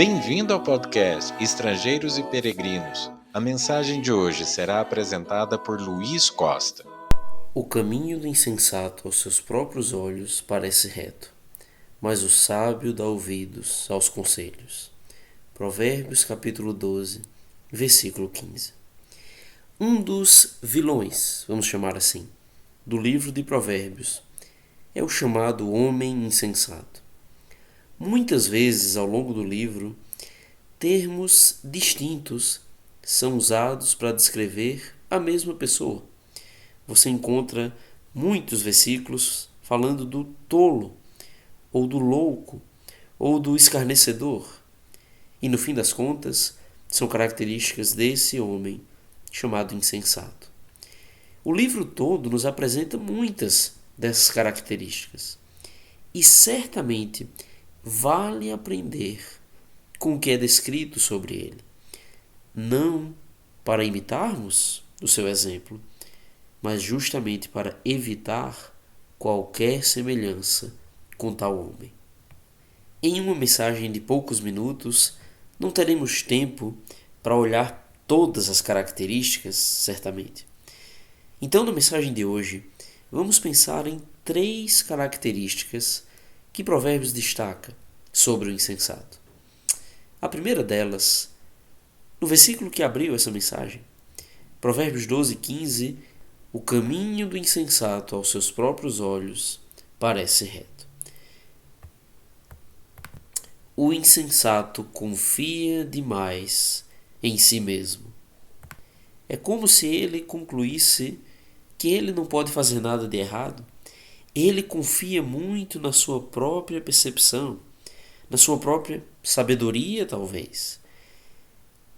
Bem-vindo ao podcast Estrangeiros e Peregrinos. A mensagem de hoje será apresentada por Luiz Costa. O caminho do insensato aos seus próprios olhos parece reto, mas o sábio dá ouvidos aos conselhos. Provérbios capítulo 12, versículo 15. Um dos vilões, vamos chamar assim, do livro de Provérbios é o chamado homem insensato. Muitas vezes ao longo do livro, termos distintos são usados para descrever a mesma pessoa. Você encontra muitos versículos falando do tolo, ou do louco, ou do escarnecedor. E no fim das contas, são características desse homem chamado insensato. O livro todo nos apresenta muitas dessas características. E certamente vale aprender com o que é descrito sobre ele. Não para imitarmos o seu exemplo, mas justamente para evitar qualquer semelhança com tal homem. Em uma mensagem de poucos minutos, não teremos tempo para olhar todas as características, certamente. Então, na mensagem de hoje, vamos pensar em 3 características que Provérbios destaca sobre o insensato. A primeira delas, no versículo que abriu essa mensagem, Provérbios 12, 15, o caminho do insensato aos seus próprios olhos parece reto. O insensato confia demais em si mesmo. É como se ele concluísse que ele não pode fazer nada de errado. Ele confia muito na sua própria percepção, na sua própria sabedoria, talvez.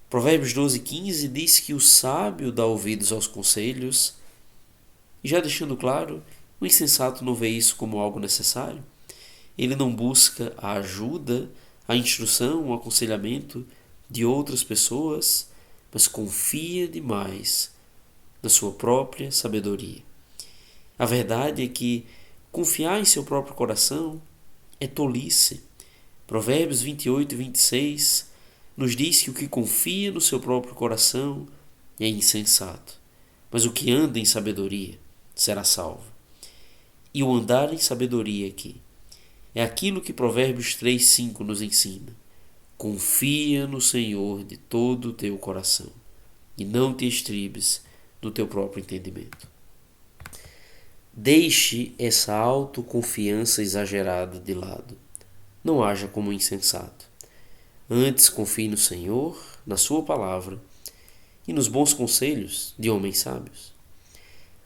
Provérbios 12, 15 diz que o sábio dá ouvidos aos conselhos, e já deixando claro, o insensato não vê isso como algo necessário. Ele não busca a ajuda, a instrução, o aconselhamento de outras pessoas, mas confia demais na sua própria sabedoria. A verdade é que confiar em seu próprio coração é tolice. Provérbios 28 e 26 nos diz que o que confia no seu próprio coração é insensato, mas o que anda em sabedoria será salvo. E o andar em sabedoria aqui é aquilo que Provérbios 3:5 nos ensina. Confia no Senhor de todo o teu coração e não te estribes no teu próprio entendimento. Deixe essa autoconfiança exagerada de lado. Não haja como um insensato. Antes confie no Senhor, na sua palavra e nos bons conselhos de homens sábios.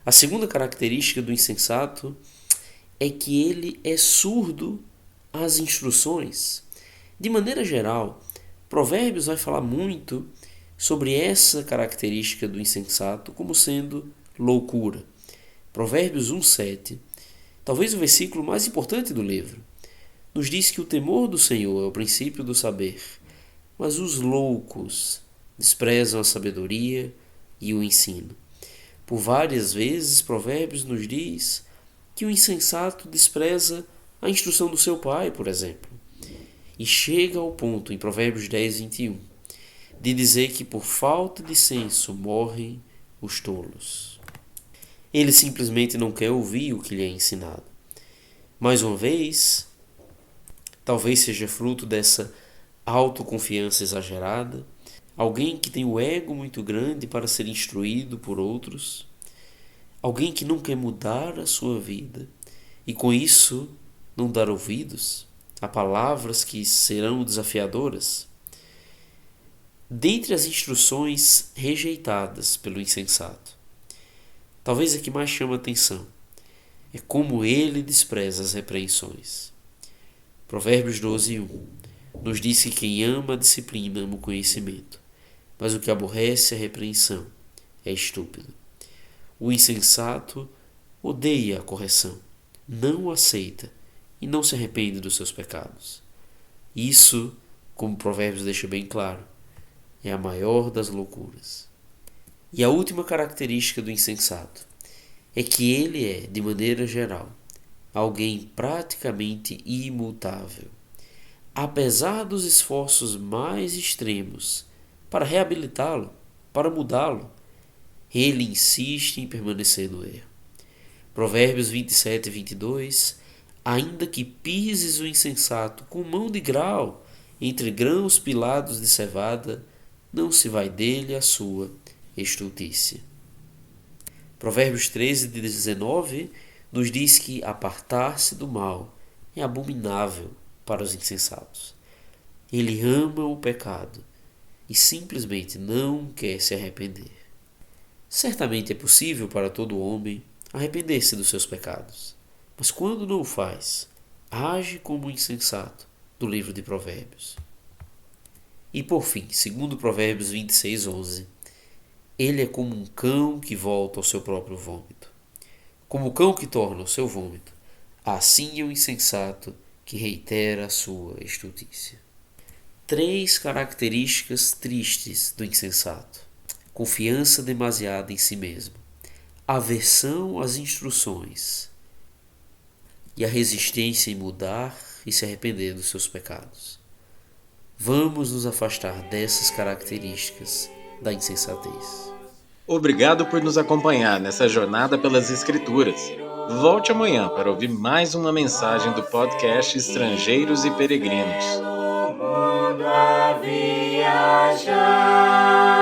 A segunda característica do insensato é que ele é surdo às instruções. De maneira geral, Provérbios vai falar muito sobre essa característica do insensato como sendo loucura. Provérbios 1:7, talvez o versículo mais importante do livro, nos diz que o temor do Senhor é o princípio do saber, mas os loucos desprezam a sabedoria e o ensino. Por várias vezes, Provérbios nos diz que o insensato despreza a instrução do seu pai, por exemplo. E chega ao ponto, em Provérbios 10, 21, de dizer que por falta de senso morrem os tolos. Ele simplesmente não quer ouvir o que lhe é ensinado. Mais uma vez, talvez seja fruto dessa autoconfiança exagerada, alguém que tem o ego muito grande para ser instruído por outros, alguém que não quer mudar a sua vida e com isso não dar ouvidos a palavras que serão desafiadoras. Dentre as instruções rejeitadas pelo insensato, talvez a que mais chama a atenção é como ele despreza as repreensões. Provérbios 12:1 nos diz que quem ama a disciplina ama o conhecimento, mas o que aborrece a repreensão é estúpido. O insensato odeia a correção, não aceita e não se arrepende dos seus pecados. Isso, como Provérbios deixa bem claro, é a maior das loucuras. E a última característica do insensato é que ele é, de maneira geral, alguém praticamente imutável. apesar dos esforços mais extremos para reabilitá-lo, para mudá-lo, ele insiste em permanecer no erro. Provérbios 27 e 22: ainda que pises o insensato com mão de grau entre grãos pilados de cevada, não se vai dele a sua estultícia. Provérbios 13 de 19 nos diz que apartar-se do mal é abominável para os insensatos. Ele ama o pecado e simplesmente não quer se arrepender. Certamente é possível para todo homem arrepender-se dos seus pecados, mas quando não o faz, age como um insensato do livro de Provérbios. E por fim, segundo Provérbios 26:11, ele é como um cão que volta ao seu próprio vômito. Como o cão que torna o seu vômito, assim é o insensato que reitera a sua estultícia. 3 características tristes do insensato: confiança demasiada em si mesmo, aversão às instruções e a resistência em mudar e se arrepender dos seus pecados. Vamos nos afastar dessas características da insensatez. Obrigado por nos acompanhar nessa jornada pelas Escrituras. Volte amanhã para ouvir mais uma mensagem do podcast Estrangeiros e Peregrinos. Viajar.